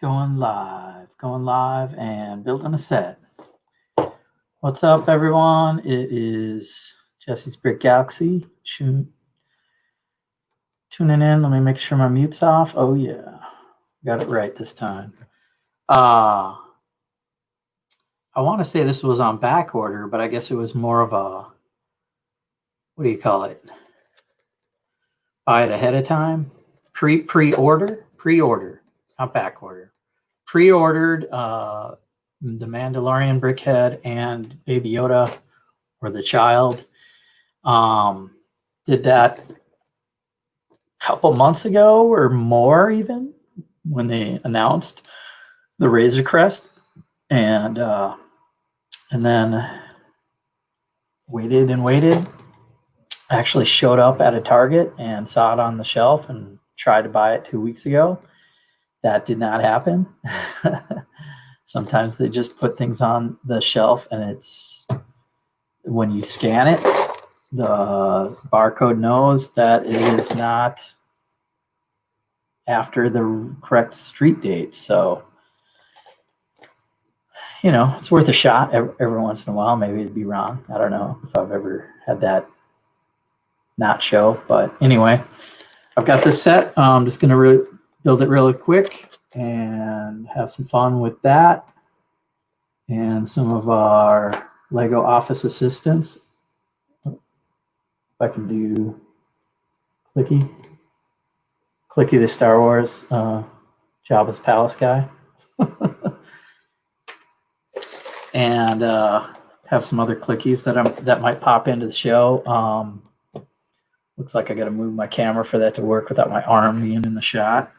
Going live and building a set. What's up, everyone? It is Jesse's Brick Galaxy. Tuning in. Let me make sure my mute's off. Oh, yeah. Got it right this time. I want to say this was on back order, but I guess it was more of a, what do you call it? Buy it ahead of time? Pre-order, not back order. Pre-ordered the Mandalorian Brickhead and Baby Yoda, or the child. Did that a couple months ago or more, even when they announced the Razor Crest, and then waited and waited. Actually showed up at a Target and saw it on the shelf and tried to buy it 2 weeks ago. That did not happen. Sometimes they just put things on the shelf and it's when you scan it, the barcode knows that it is not after the correct street date. So, you know, it's worth a shot every once in a while. Maybe it'd be wrong. I don't know if I've ever had that not show. But anyway, I've got this set. I'm just going to build it really quick and have some fun with that. And some of our Lego office assistants. If I can do Clicky the Star Wars Jabba's Palace guy. And have some other clickies that might pop into the show. Looks like I got to move my camera for that to work without my arm being in the shot.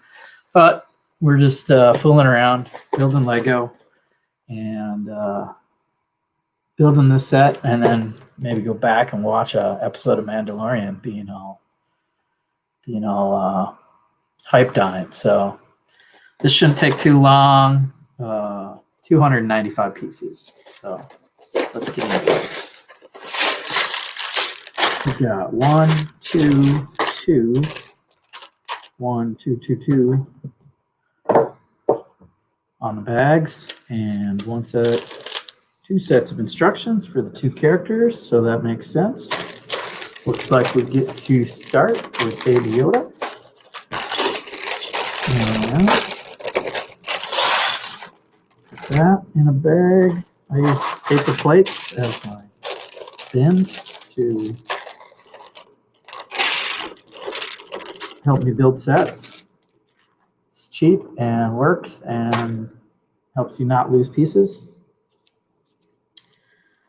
But we're just fooling around, building Lego, and building this set, and then maybe go back and watch an episode of Mandalorian, being all hyped on it. So this shouldn't take too long. 295 pieces. So let's get into it. We got 1, 2, 2, 1, 2, 2, 2 on the bags, and two sets of instructions for the two characters. So that makes sense. Looks like we get to start with Baby Yoda. And put that in a bag. I use paper plates as my bins to help me build sets. It's cheap and works and helps you not lose pieces.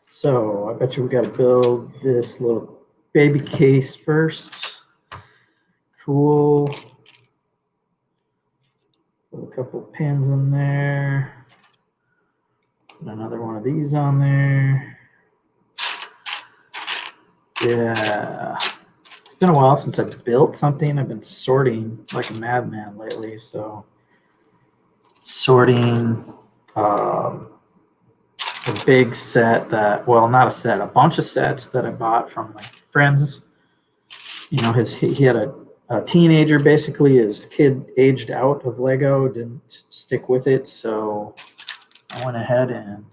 So I bet you we got to build this little baby case first. Cool. Put a couple pins in there. Put another one of these on there. Yeah. It's been a while since I've built something. I've been sorting like a madman lately. So sorting a big set not a set, a bunch of sets that I bought from my friends. You know, he had a teenager, basically. His kid aged out of Lego, didn't stick with it. So I went ahead and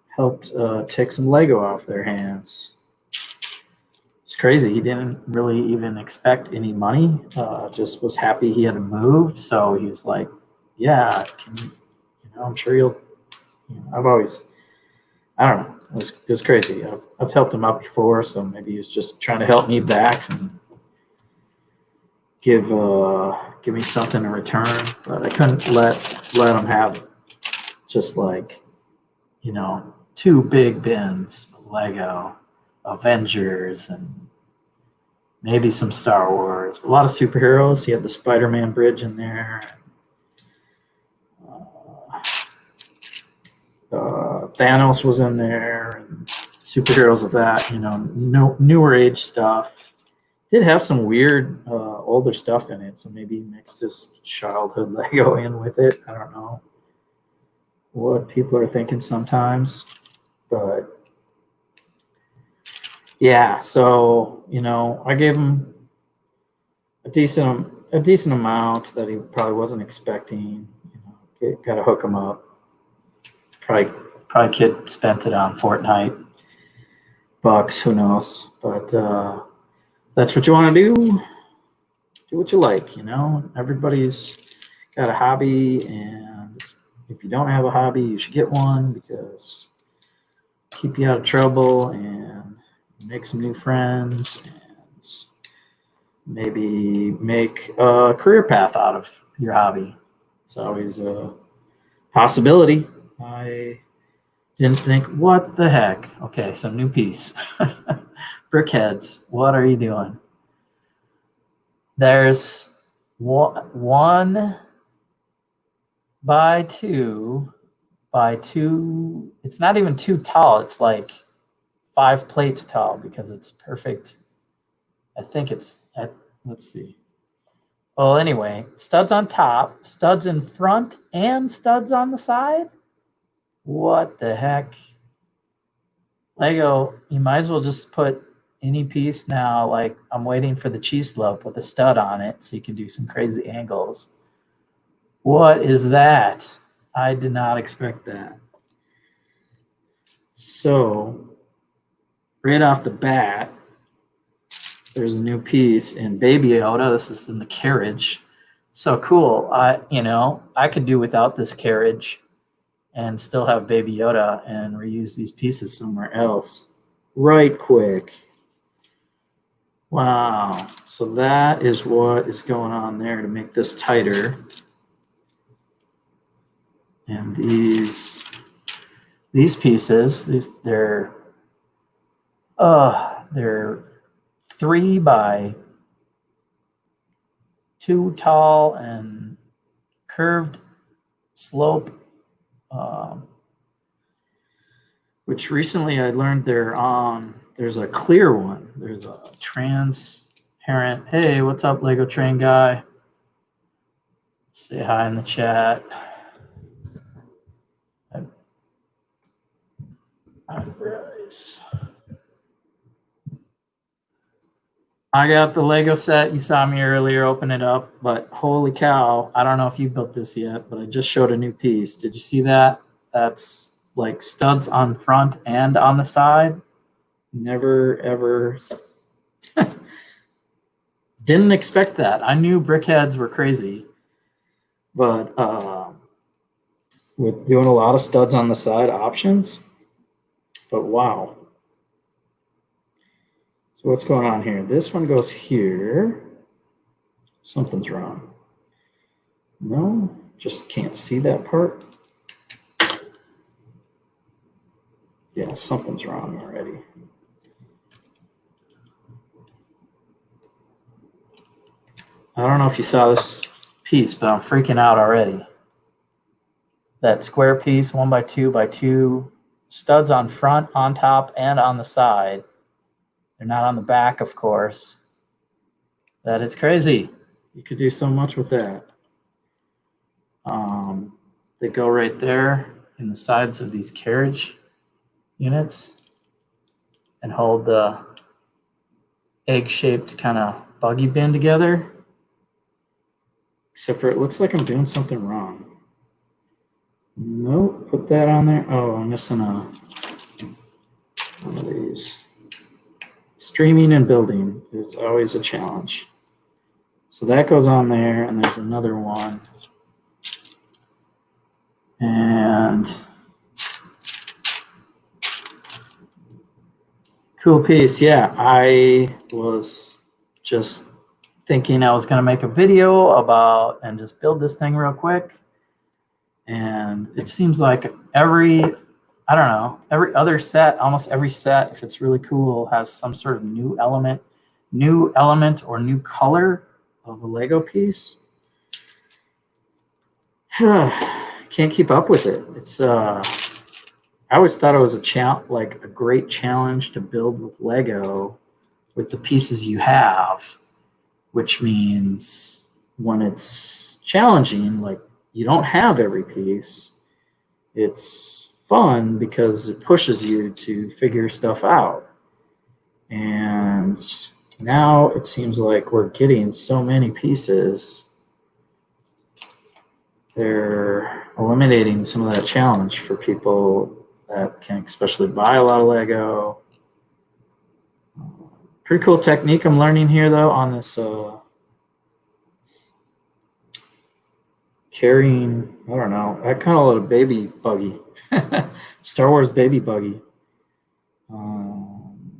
helped take some Lego off their hands. It's crazy. He didn't really even expect any money. Just was happy he had to move. So he's like, "Yeah, I'm sure you'll." I've always, I don't know. It was crazy. I've helped him out before, so maybe he was just trying to help me back and give me something in return. But I couldn't let him have just like, two big bins of Lego, Avengers, and maybe some Star Wars. A lot of superheroes. He had the Spider-Man bridge in there. Thanos was in there, and superheroes of that, newer age stuff. Did have some weird older stuff in it, so maybe he mixed his childhood Lego in with it. I don't know what people are thinking sometimes, but yeah. So I gave him a decent a decent amount that he probably wasn't expecting. Got to hook him up. Probably kid spent it on Fortnite, bucks, who knows? But that's what you want to do. Do what you like, Everybody's got a hobby, and if you don't have a hobby, you should get one because keep you out of trouble and make some new friends and maybe make a career path out of your hobby. It's always a possibility. I didn't think, what the heck? Okay, some new piece. Brickheadz, what are you doing? There's 1 by 2 by 2. It's not even too tall. It's like 5 plates tall because it's perfect. I think it's let's see. Well, anyway, studs on top, studs in front, and studs on the side. What the heck? Lego, you might as well just put any piece now. Like, I'm waiting for the cheese slope with a stud on it so you can do some crazy angles. What is that? I did not expect that. So, right off the bat, there's a new piece in Baby Yoda. This is in the carriage. So cool. I could do without this carriage and still have Baby Yoda and reuse these pieces somewhere else. Right quick. Wow. So that is what is going on there to make this tighter. And these pieces, they're 3 by 2 tall and curved slope, which recently I learned there's a clear one. There's a transparent. Hey, what's up, Lego Train guy? Say hi in the chat. I got the Lego set. You saw me earlier open it up, but holy cow, I don't know if you built this yet, but I just showed a new piece. Did you see that? That's like studs on front and on the side. Never, ever. Didn't expect that. I knew Brickheadz were crazy, but with doing a lot of studs on the side options, but wow. So what's going on here? This one goes here. Something's wrong. No, just can't see that part. Yeah, something's wrong already. I don't know if you saw this piece, but I'm freaking out already. That square piece, 1 by 2 by 2, studs on front, on top, and on the side. They're not on the back, of course. That is crazy. You could do so much with that. They go right there in the sides of these carriage units and hold the egg-shaped kind of buggy bin together. Except for it looks like I'm doing something wrong. Nope, put that on there. Oh, I'm missing one of these. Streaming and building is always a challenge. So that goes on there, and there's another one. And cool piece. Yeah, I was just thinking I was going to make a video about and just build this thing real quick. And it seems like every other set, almost every set, if it's really cool, has some sort of new element or new color of a Lego piece. Can't keep up with it. It's I always thought it was a great challenge to build with Lego with the pieces you have, which means when it's challenging, like you don't have every piece, it's fun because it pushes you to figure stuff out. And now it seems like we're getting so many pieces. They're eliminating some of that challenge for people that can especially buy a lot of Lego. Pretty cool technique I'm learning here, though, on this carrying, I don't know, I call it a baby buggy. Star Wars baby buggy.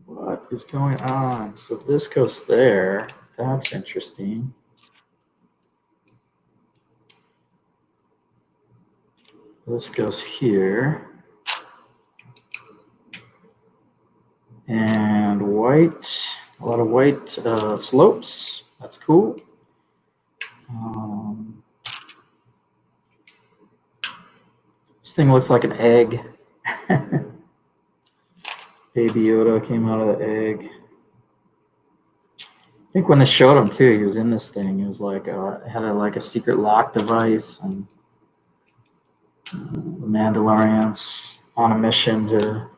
What is going on? So this goes there. That's interesting. This goes here. And white, a lot of white slopes. That's cool. This thing looks like an egg. Baby Yoda came out of the egg. I think when they showed him too, he was in this thing. He was like had a secret lock device, and the Mandalorian's on a mission to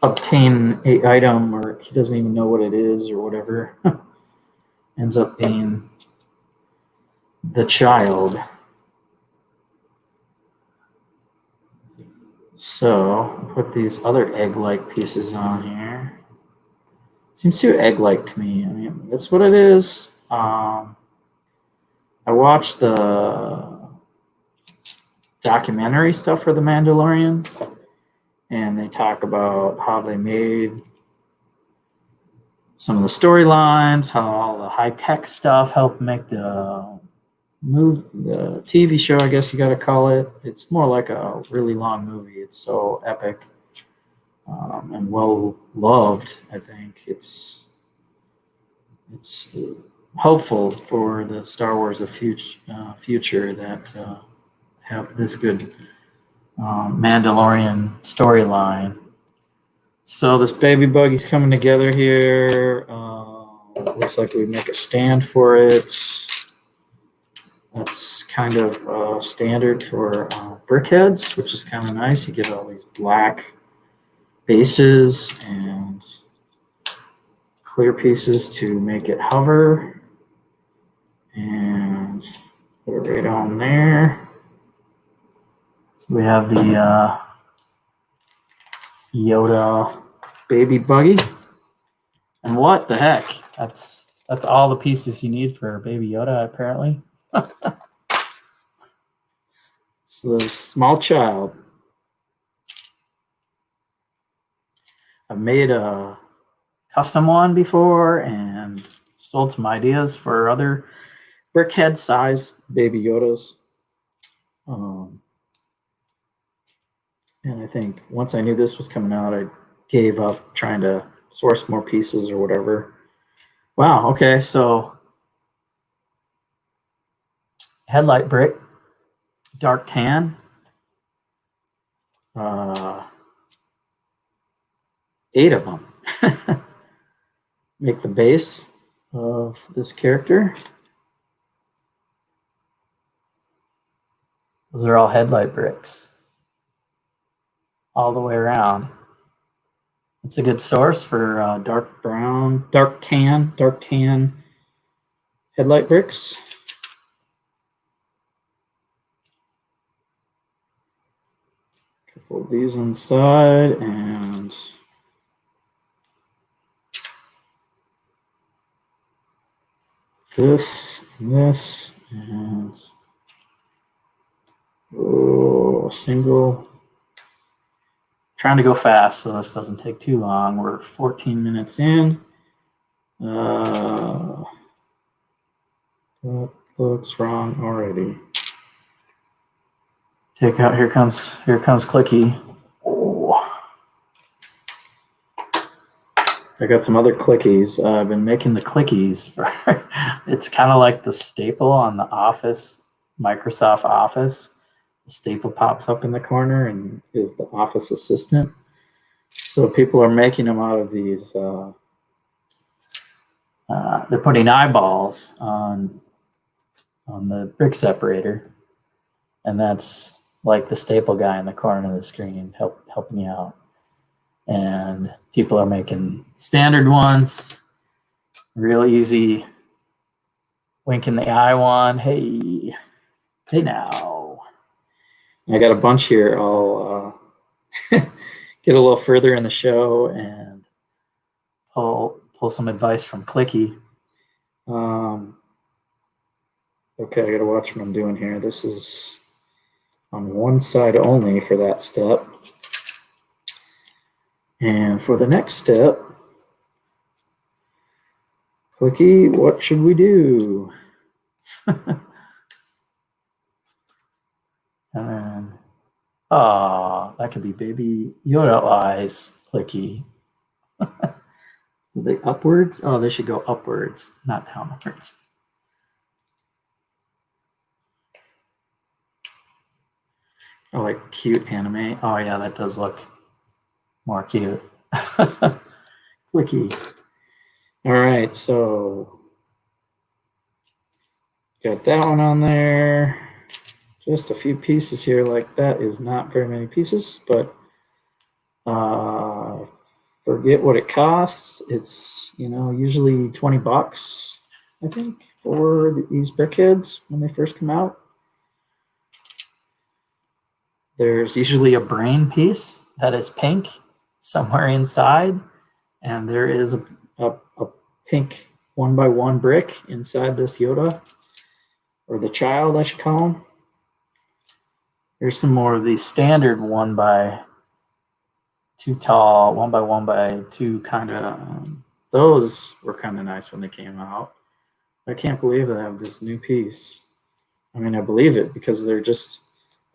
obtain an item, or he doesn't even know what it is or whatever. Ends up being the child. So I'll put these other egg-like pieces on here. Seems too egg-like to me. I mean, that's what it is. I watched the documentary stuff for The Mandalorian, and they talk about how they made some of the storylines, how all the high-tech stuff helped make the TV show, I guess you got to call it. It's more like a really long movie. It's so epic and well loved. I think it's hopeful for the Star Wars of future that have this good Mandalorian storyline. So this baby buggy's coming together here. Looks like we make a stand for it. That's kind of standard for Brickheadz, which is kind of nice. You get all these black bases and clear pieces to make it hover. And put it right on there. So we have the Yoda baby buggy. And what the heck? That's all the pieces you need for Baby Yoda, apparently. So the small child. I've made a custom one before and stole some ideas for other Brickhead size Baby Yodas. And I think once I knew this was coming out, I gave up trying to source more pieces or whatever. Wow, okay, so headlight brick, dark tan, 8 of them make the base of this character. Those are all headlight bricks all the way around. It's a good source for dark tan headlight bricks. A couple of these on the side, and this, and single. Trying to go fast so this doesn't take too long. We're 14 minutes in. That looks wrong already. Take out, here comes Clicky. Oh. I got some other clickies. I've been making the clickies for, it's kind of like the staple on the Office, Microsoft Office. The staple pops up in the corner and is the Office assistant. So people are making them out of these, they're putting eyeballs on the brick separator. And that's like the staple guy in the corner of the screen helping you out. And people are making standard ones. Real easy wink in the eye one. Hey now. I got a bunch here. I'll get a little further in the show and pull some advice from Clicky. Okay, I got to watch what I'm doing here. This is on one side only for that step. And for the next step, Clicky, what should we do? And that could be baby Yoda eyes, Clicky. Are they upwards? Oh, they should go upwards, not downwards. Oh, like cute anime. Oh yeah, that does look more cute. Clicky. All right, so got that one on there. Just a few pieces here. Like that is not very many pieces, but forget what it costs. It's usually $20, I think, for these Brickheadz when they first come out. There's usually a brain piece that is pink somewhere inside, and there is a pink 1x1 brick inside this Yoda, or the child, I should call him. There's some more of these standard 1x2 tall, 1x1x2 kind of. Those were kind of nice when they came out. I can't believe they have this new piece. I mean, I believe it because they're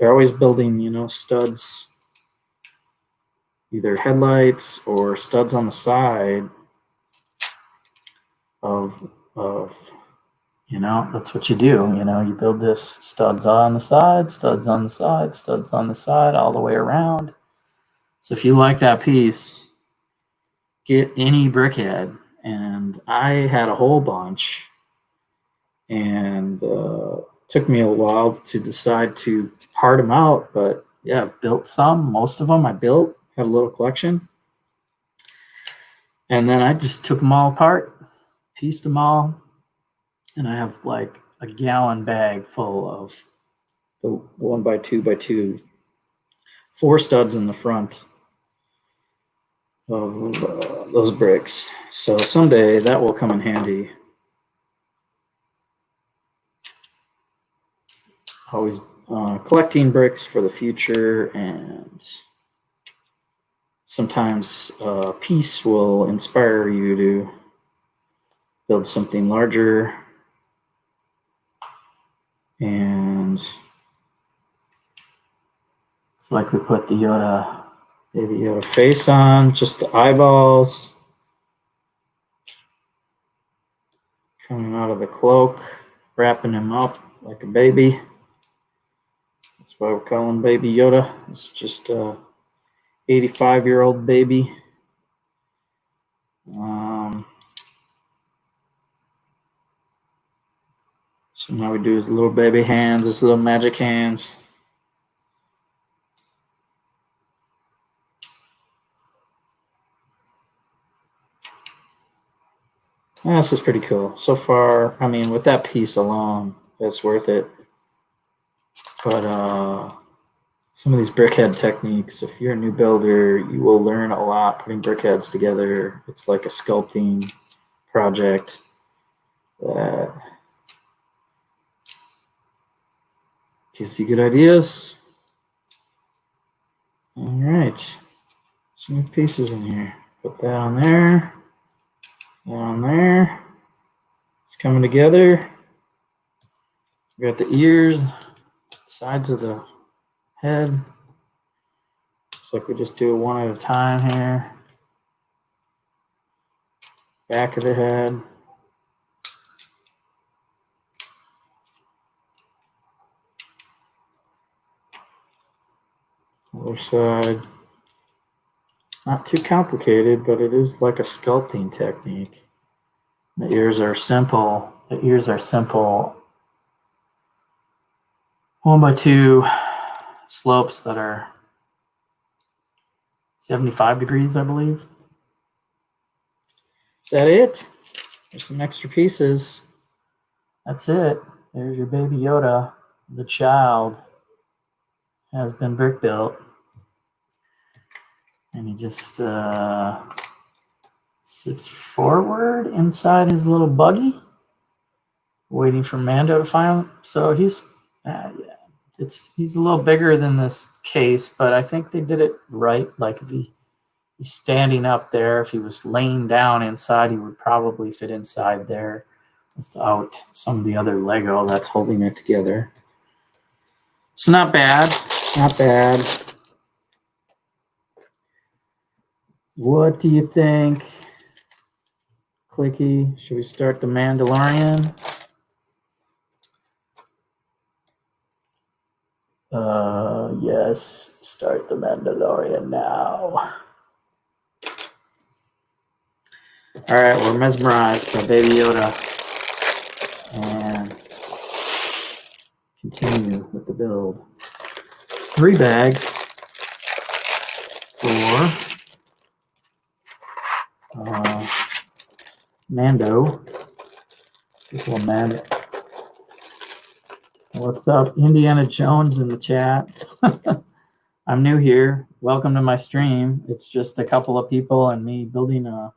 always building, studs, either headlights or studs on the side of that's what you do. You build this studs on the side, studs on the side, studs on the side, all the way around. So if you like that piece, get any Brickhead. And I had a whole bunch, and took me a while to decide to part them out. But yeah, built some. Most of them I built, had a little collection. And then I just took them all apart, pieced them all, and I have like a gallon bag full of the 1x2x2, 4 studs in the front of those bricks. So someday that will come in handy. Always collecting bricks for the future, and sometimes a piece will inspire you to build something larger. And it's like we put the baby Yoda face on, just the eyeballs coming out of the cloak, wrapping him up like a baby. That's why we're calling baby Yoda. It's just a 85-year-old baby. So now we do his little baby hands, his little magic hands. Yeah, this is pretty cool. So far, I mean, with that piece alone, it's worth it. But some of these Brickhead techniques, if you're a new builder, you will learn a lot putting Brickheads together. It's like a sculpting project that gives you good ideas. All right, some new pieces in here. Put that on there. That on there. It's coming together. We got the ears, sides of the head. Looks like we just do it one at a time here. Back of the head. Other side. Not too complicated, but it is like a sculpting technique. The ears are simple. 1x2 slopes that are 75 degrees, I believe. Is that it? There's some extra pieces. That's it. There's your baby Yoda. The child has been brick built. And he just sits forward inside his little buggy, waiting for Mando to find him. So he's a little bigger than this case, but I think they did it right. Like if he's standing up there, if he was laying down inside, he would probably fit inside there without some of the other Lego that's holding it together. So not bad, not bad. What do you think, Clicky? Should we start the Mandalorian? Yes, start the Mandalorian now. All right, we're mesmerized by Baby Yoda. And continue with the build. 3 bags for Mando. Little Mando. What's up, Indiana Jones in the chat? I'm new here. Welcome to my stream. It's just a couple of people and me building a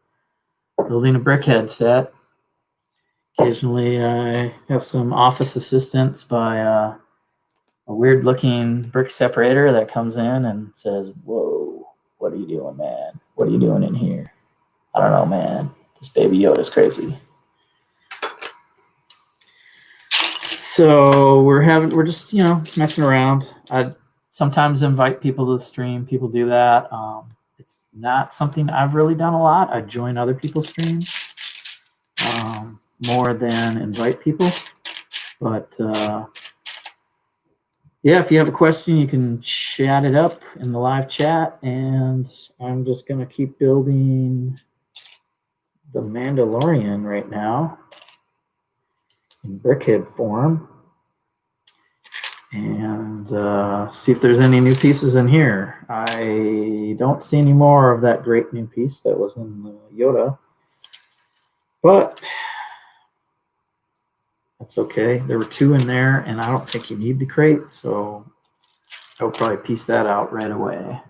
Brickheadz set. Occasionally, I have some office assistance by a weird-looking brick separator that comes in and says, "Whoa, what are you doing, man? What are you doing in here?" I don't know, man. This Baby Yoda's crazy. So we're just messing around. I sometimes invite people to the stream. People do that. It's not something I've really done a lot. I join other people's streams more than invite people. But yeah, if you have a question, you can chat it up in the live chat. And I'm just going to keep building the Mandalorian right now in brickhead form. And see if there's any new pieces in here. I don't see any more of that great new piece that was in Yoda. But that's okay. There were 2 in there, and I don't think you need the crate, so I'll probably piece that out right away.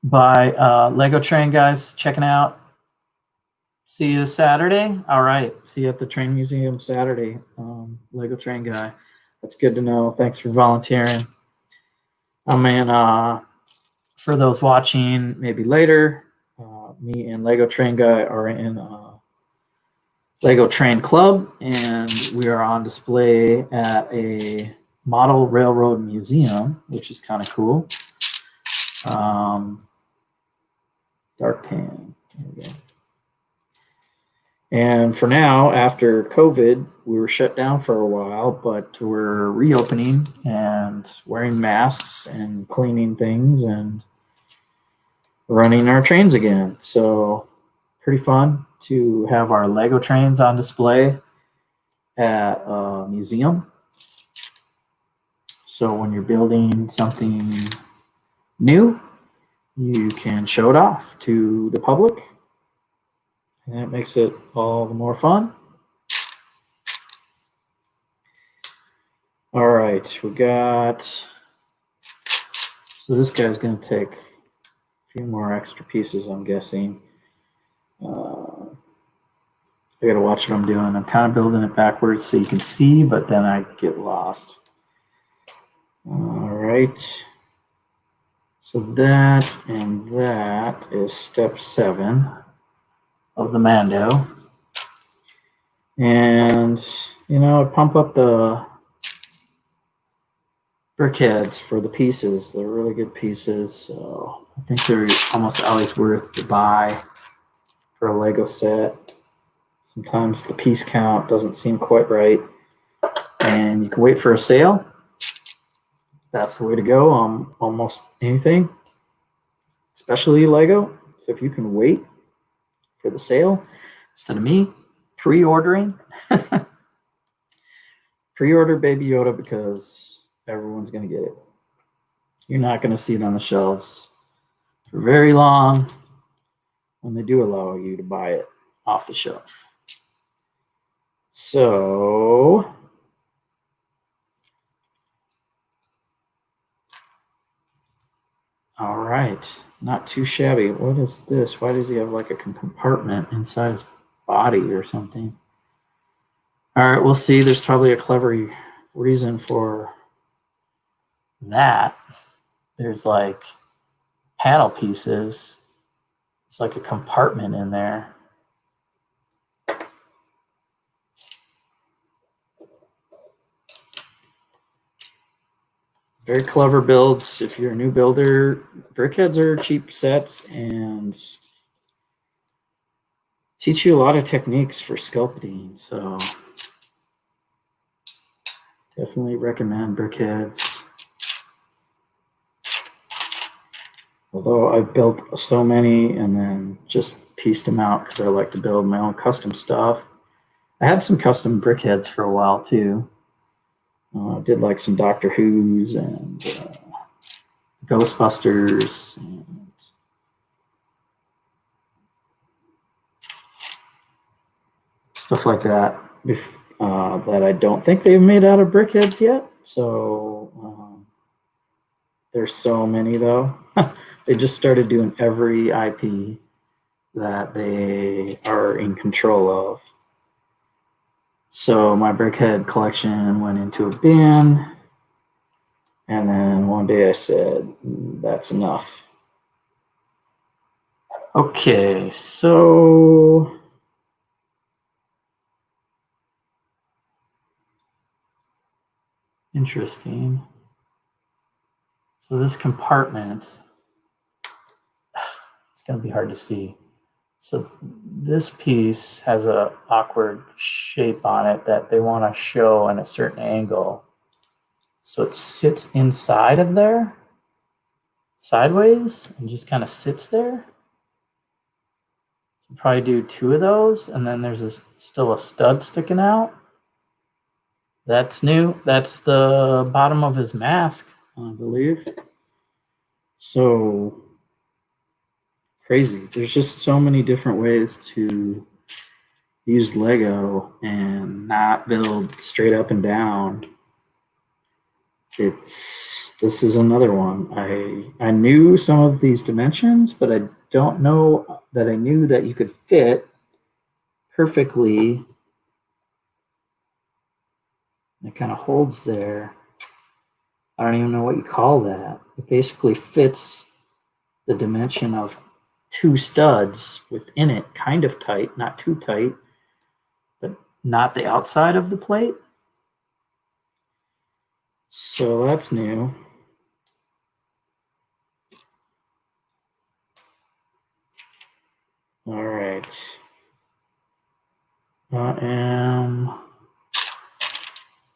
Bye, Lego Train guys, checking out. See you Saturday. All right. See you at the Train Museum Saturday. Lego Train guy. That's good to know. Thanks for volunteering. For those watching maybe later, me and Lego Train guy are in Lego Train Club, and we are on display at a model railroad museum, which is kind of cool. Dark tan. There we go. And for now, after COVID, we were shut down for a while, but we're reopening and wearing masks and cleaning things and running our trains again. So pretty fun to have our Lego trains on display at a museum. So when you're building something new, you can show it off to the public. And that makes it all the more fun. All right, we got, so this guy's going to take a few more extra pieces, I'm guessing. I got to watch what I'm doing. I'm kind of building it backwards so you can see, but then I get lost. All right. So that and that is step 7 of the Mando. And, I pump up the Brickheadz for the pieces. They're really good pieces. So I think they're almost always worth the buy for a Lego set. Sometimes the piece count doesn't seem quite right. And you can wait for a sale. That's the way to go on almost anything, especially Lego. So if you can wait for the sale, instead of me pre-ordering, pre-order Baby Yoda because everyone's going to get it. You're not going to see it on the shelves for very long. when they do allow you to buy it off the shelf. So all right, not too shabby. What is this? Why does he have like a compartment inside his body or something? All right, we'll see. There's probably a clever reason for that. There's like panel pieces. It's like a compartment in there. Very clever builds. If you're a new builder, Brickheadz are cheap sets and teach you a lot of techniques for sculpting. So definitely recommend Brickheadz. Although I've built so many and then just pieced them out because I like to build my own custom stuff. I had some custom Brickheadz for a while too. I did like some Doctor Who's and Ghostbusters and stuff like that. That I don't think they've made out of Brickheadz yet. So there's so many though. They just started doing every IP that they are in control of. So my Brickhead collection went into a bin, and then one day I said, that's enough. Okay, so interesting. So this compartment, it's going to be hard to see. So this piece has an awkward shape on it that they want to show in a certain angle. So it sits inside of there, sideways, and just kind of sits there. So probably do 2 of those, and then there's still a stud sticking out. That's new. That's the bottom of his mask, I believe. So crazy. There's just so many different ways to use Lego and not build straight up and down. This is another one. I knew some of these dimensions, but I don't know that I knew that you could fit perfectly. It kind of holds there. I don't even know what you call that. It basically fits the dimension of 2 studs within it, kind of tight, not too tight, but not the outside of the plate. So that's new. All right. I am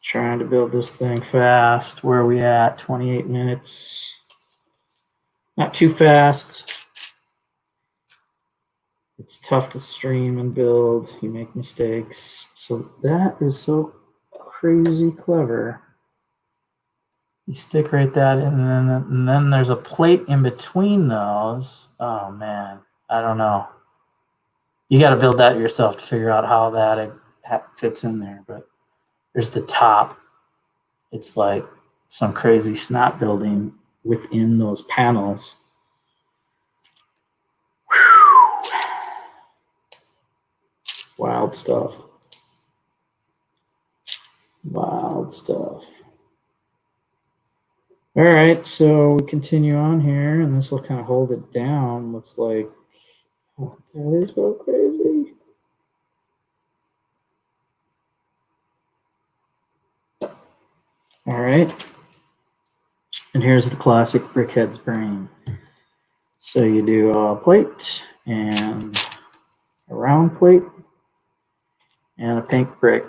trying to build this thing fast. Where are we at? 28 minutes. Not too fast. It's tough to stream and build. You make mistakes. So that is so crazy clever. You stick right that in, and then there's a plate in between those. Oh man, I don't know. You got to build that yourself to figure out how that fits in there. But there's the top. It's like some crazy snot building within those panels. Whew. Wild stuff. Wild stuff. All right, so we continue on here, and this will kind of hold it down. Looks like, oh, that is so crazy. All right, and here's the classic Brickheadz brain. So you do a plate and a round plate and a pink brick.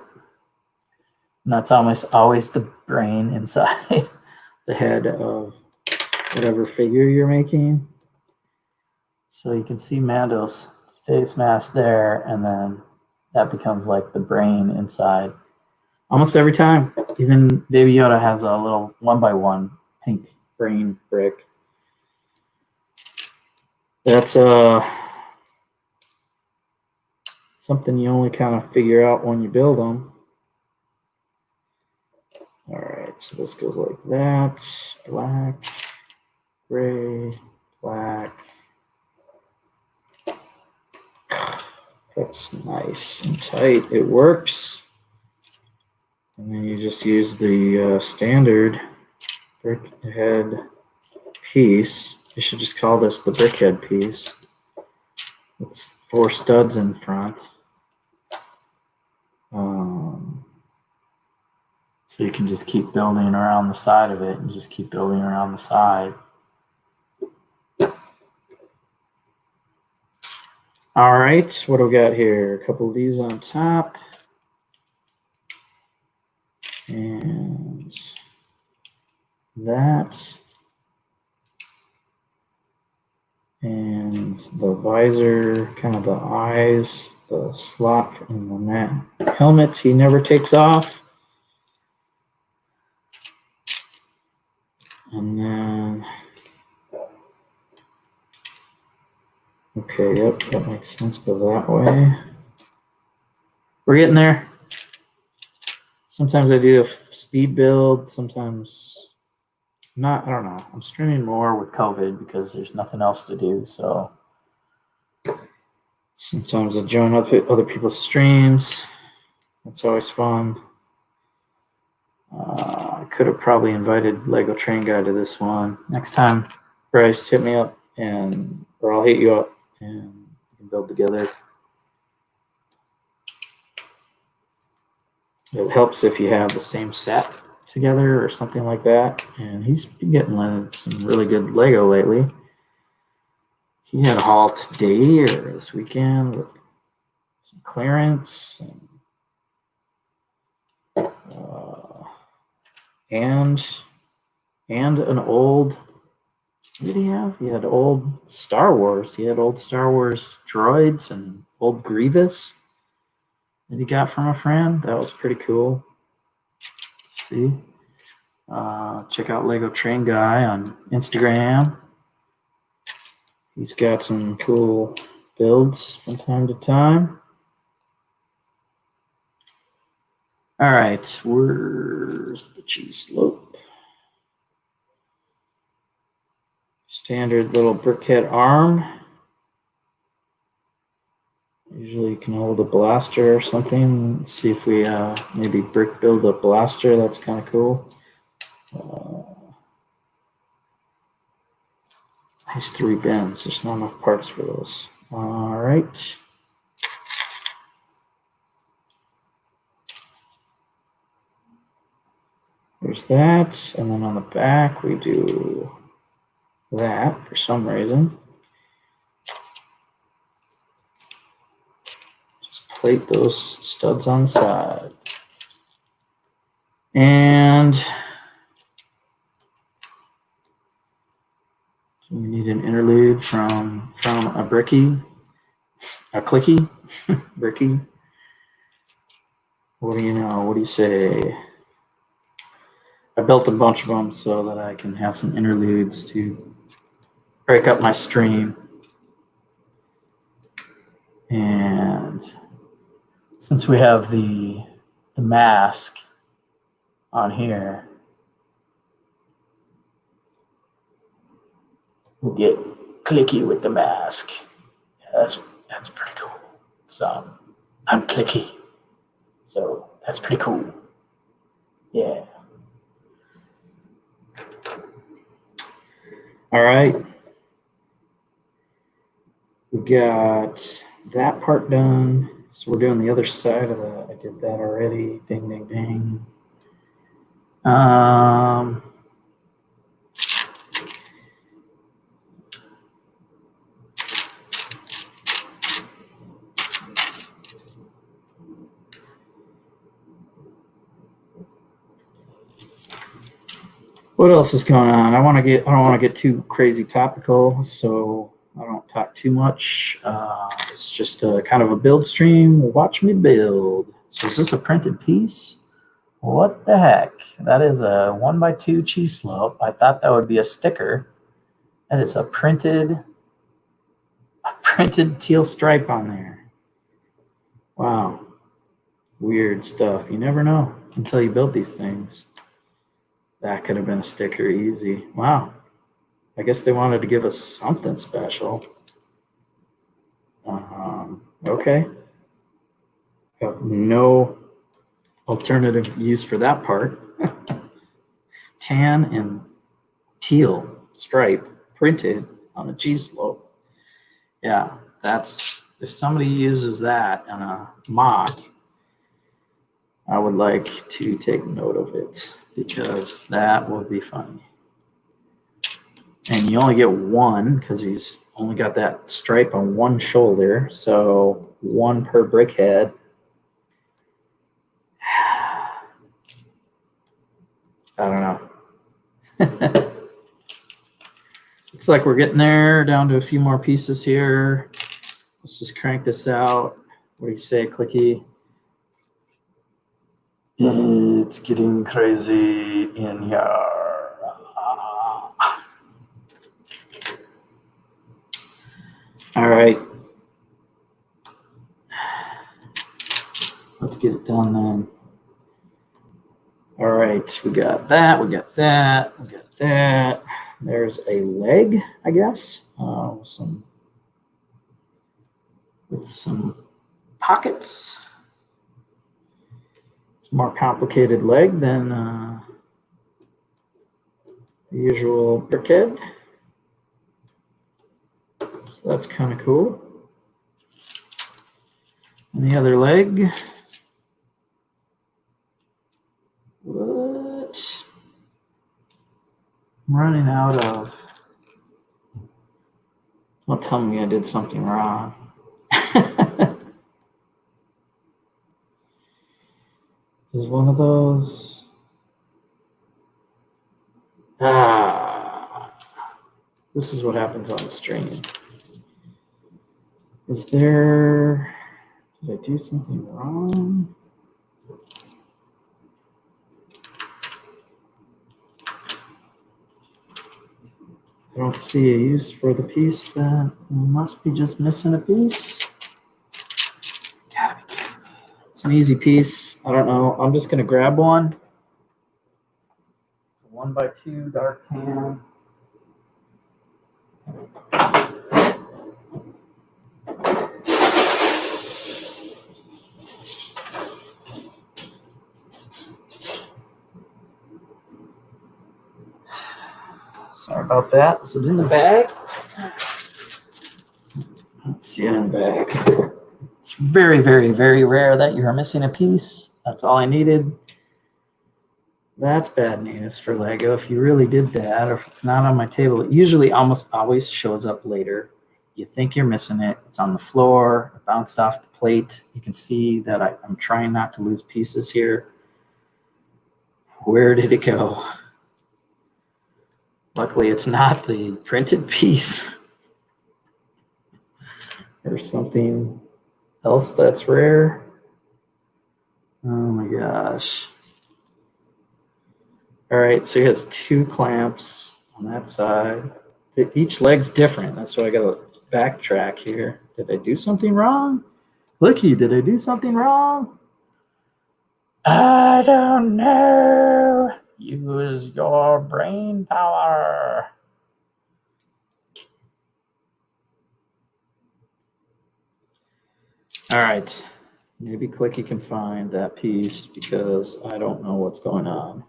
And that's always the brain inside the head of whatever figure you're making. So you can see Mando's face mask there, and then that becomes like the brain inside. Almost every time. Even Baby Yoda has a little 1x1 pink brain brick. That's something you only kind of figure out when you build them. All right, so this goes like that. Black, gray, black. That's nice and tight. It works. And then you just use the standard brickhead piece. You should just call this the brickhead piece. It's 4 studs in front. So you can just keep building around the side of it and just keep building around the side. All right, what do we got here? A couple of these on top. And that. And the visor, kind of the eyes, the slot in the helmet he never takes off. And then, okay, yep, that makes sense. Go that way. We're getting there. Sometimes I do a speed build, sometimes not. I don't know. I'm streaming more with COVID because there's nothing else to do. So sometimes I join up at other people's streams. That's always fun. I could have probably invited Lego Train Guy to this one. Next time, Bryce, hit me up, or I'll hit you up and we can build together. It helps if you have the same set together or something like that. And he's been getting some really good Lego lately. He had a haul today or this weekend with some clearance and an old, what did he have? He had old Star Wars. He had old Star Wars droids and old Grievous that he got from a friend. That was pretty cool. Let's see. Check out Lego Train Guy on Instagram. He's got some cool builds from time to time. All right, where's the cheese slope? Standard little brickhead arm. Usually you can hold a blaster or something. Let's see if we maybe brick build a blaster. That's kind of cool. There's 3 bins. There's not enough parts for those. All right. There's that. And then on the back, we do that for some reason. Just plate those studs on the side. And we need an interlude from a clicky, bricky. What do you know? What do you say? I built a bunch of them so that I can have some interludes to break up my stream. And since we have the mask on here, we'll get clicky with the mask. Yeah, that's pretty cool. So I'm clicky. So that's pretty cool. Yeah. All right. We got that part done. So we're doing the other side of that. I did that already. Ding, ding, ding. What else is going on? I don't want to get too crazy topical, so I don't talk too much. It's just a kind of a build stream. Watch me build. So is this a printed piece? What the heck? That is a 1x2 cheese slope. I thought that would be a sticker. That is a printed teal stripe on there. Wow. Weird stuff. You never know until you build these things. That could have been a sticker easy. Wow. I guess they wanted to give us something special. Okay. Have no alternative use for that part. Tan and teal stripe printed on a G-slope. Yeah, that's, if somebody uses that in a mock, I would like to take note of it because that would be funny. And you only get one because he's only got that stripe on one shoulder, so one per brickhead. I don't know. Looks like we're getting there, down to a few more pieces here. Let's just crank this out. What do you say, Clicky? It's getting crazy in here. All right. Let's get it done then. All right, we got that, we got that, we got that. There's a leg, I guess, with some pockets. It's a more complicated leg than the usual Brickhead. So that's kind of cool. And the other leg. What? I'm running out of. Don't tell me I did something wrong. Is one of those. This is what happens on the stream. Is there. Did I do something wrong? I don't see a use for the piece. That must be just missing a piece. Gotta be kidding me. It's an easy piece. I don't know. I'm just gonna grab one. It's a 1x2 dark tan. Sorry about that. Is it in the bag? Let's see it in the bag. It's very, very, very rare that you're missing a piece. That's all I needed. That's bad news for Lego. If you really did that, or if it's not on my table, it usually almost always shows up later. You think you're missing it. It's on the floor. It bounced off the plate. You can see that I'm trying not to lose pieces here. Where did it go? Luckily, it's not the printed piece or something else that's rare. Oh my gosh. All right, so he has 2 clamps on that side. Each leg's different. That's why I got to backtrack here. Did I do something wrong? Looky, did I do something wrong? I don't know. Use your brain power. All right. Maybe Clicky can find that piece because I don't know what's going on.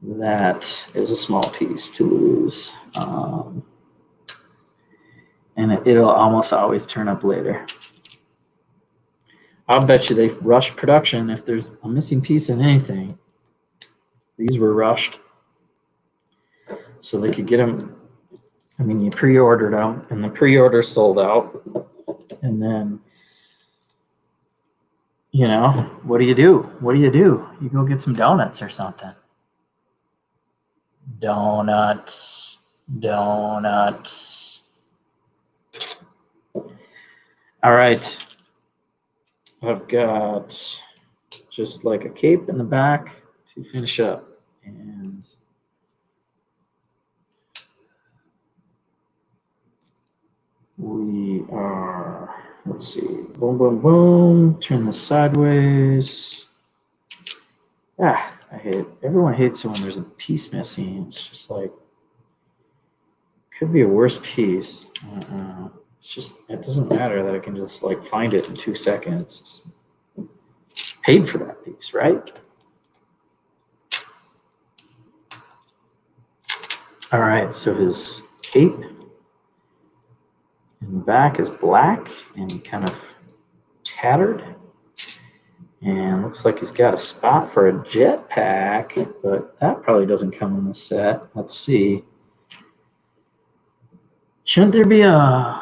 That is a small piece to lose. And it'll almost always turn up later. I'll bet you they rushed production if there's a missing piece in anything. These were rushed so they could get them. I mean, you pre-ordered them, and the pre-order sold out. And then, you know, what do you do? What do? You go get some donuts or something. Donuts. All right. I've got just like a cape in the back to finish up. And we are Let's see. Boom, boom, boom. Turn this sideways. Everyone hates it when there's a piece missing. It's just like, could be a worse piece. It's just, it doesn't matter that I can just like find it in 2 seconds. It's paid for that piece, right? All right, so his cape in the back is black and kind of tattered. And looks like he's got a spot for a jetpack, but that probably doesn't come in the set. Let's see. Shouldn't there be a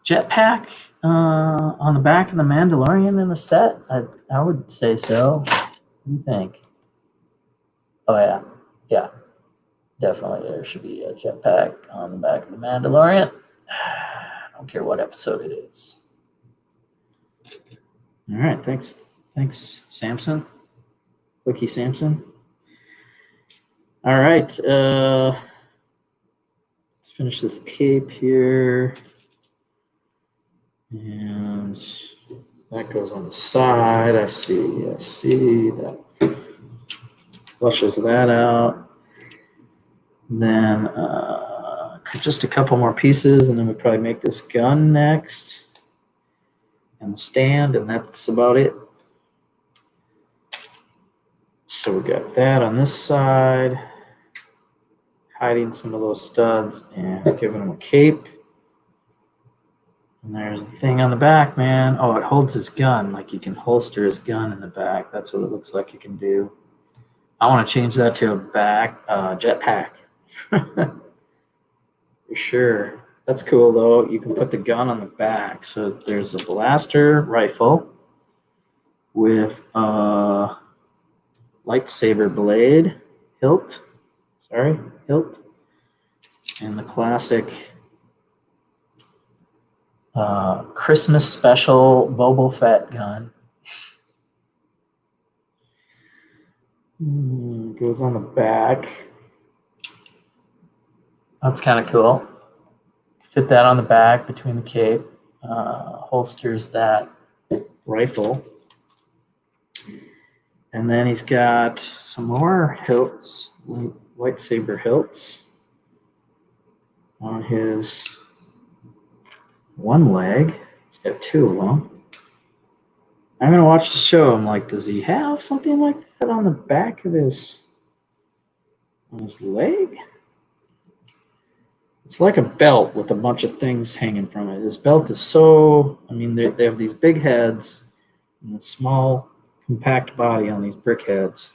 jetpack on the back of the Mandalorian in the set? I would say so. What do you think? Oh, yeah. Yeah. Definitely there should be a jetpack on the back of the Mandalorian. I don't care what episode it is. All right. Thanks, Samson. Wiki Samson. All right. Let's finish this cape here. And that goes on the side. I see that flushes that out. Then just a couple more pieces, and then we probably make this gun next. And the stand, and that's about it. So we got that on this side, hiding some of those studs and giving him a cape. And there's the thing on the back, man. Oh, it holds his gun. Like you can holster his gun in the back. That's what it looks like you can do. I want to change that to a back jetpack. For sure. That's cool, though. You can put the gun on the back. So there's a blaster rifle with a lightsaber blade, hilt. And the classic Christmas special Boba Fett gun. Goes on the back. That's kind of cool. Fit that on the back between the cape. Holsters that rifle. And then he's got some more hilts, lightsaber hilts on his one leg. He's got 2 of them. I'm going to watch the show. I'm like, does he have something like that on the back of his leg? It's like a belt with a bunch of things hanging from it. His belt is so, they have these big heads and a small, compact body on these Brickheadz.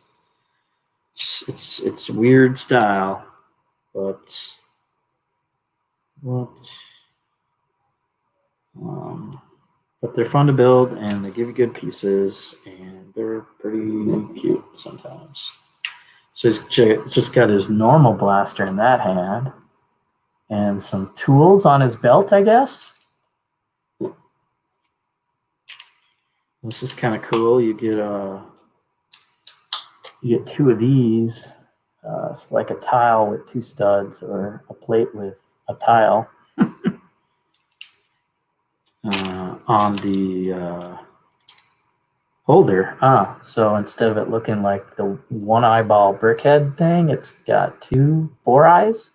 It's weird style, but they're fun to build, and they give you good pieces, and they're pretty cute sometimes. So he's just got his normal blaster in that hand, and some tools on his belt, I guess. This is kind of cool. You get 2 of these. It's like a tile with 2 studs, or a plate with a tile. On the holder. So instead of it looking like the one eyeball Brickhead thing, it's got 4 eyes.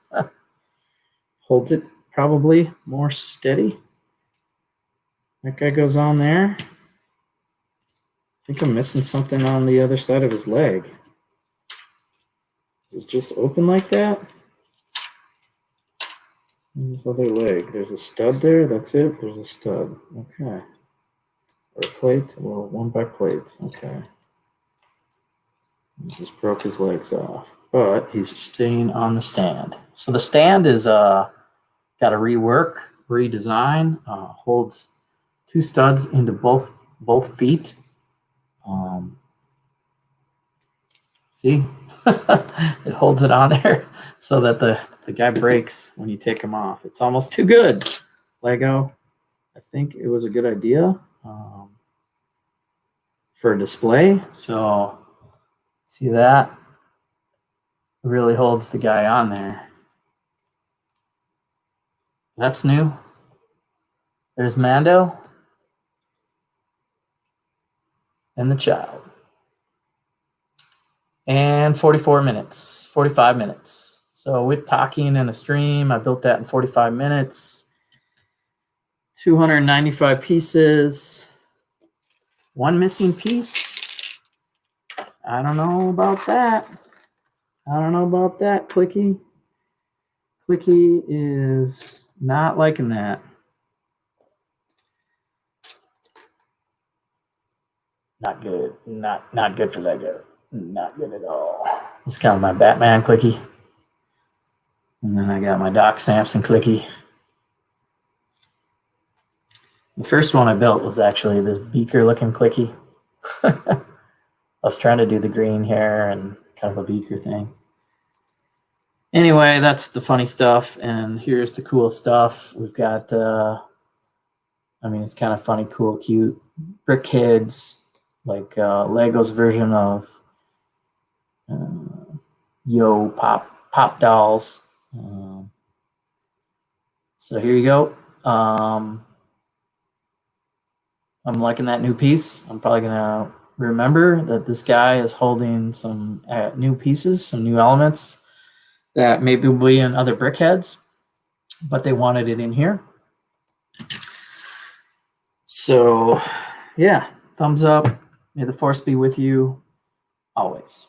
Holds it probably more steady. That guy goes on there. I think I'm missing something on the other side of his leg. Is it just open like that? His other leg. There's a stud there. That's it. There's a stud. Okay. Or a plate. Well, 1 by plate. Okay. He just broke his legs off, but he's staying on the stand. So the stand is got a redesign. Holds 2 studs into both feet. See, it holds it on there so that the guy breaks when you take him off. It's almost too good. Lego, I think it was a good idea for a display. So see that? It really holds the guy on there. That's new. There's Mando. and the child. And 45 minutes. So with talking and a stream, I built that in 45 minutes. 295 pieces. One missing piece. I don't know about that. Clicky. Clicky is not liking that. Not good. Not good for Lego. Not good at all. It's kind of my Batman Clicky. And then I got my Doc Samson Clicky. The first one I built was actually this beaker looking Clicky. I was trying to do the green hair and kind of a beaker thing. Anyway, that's the funny stuff. And here's the cool stuff. We've got, it's kind of funny, cool, cute Brickheadz, like Lego's version of Yo Pop dolls. So here you go. I'm liking that new piece. I'm probably gonna remember that this guy is holding some new pieces, some new elements that maybe will be in other Brickheadz, but they wanted it in here. So yeah, thumbs up. May the force be with you always.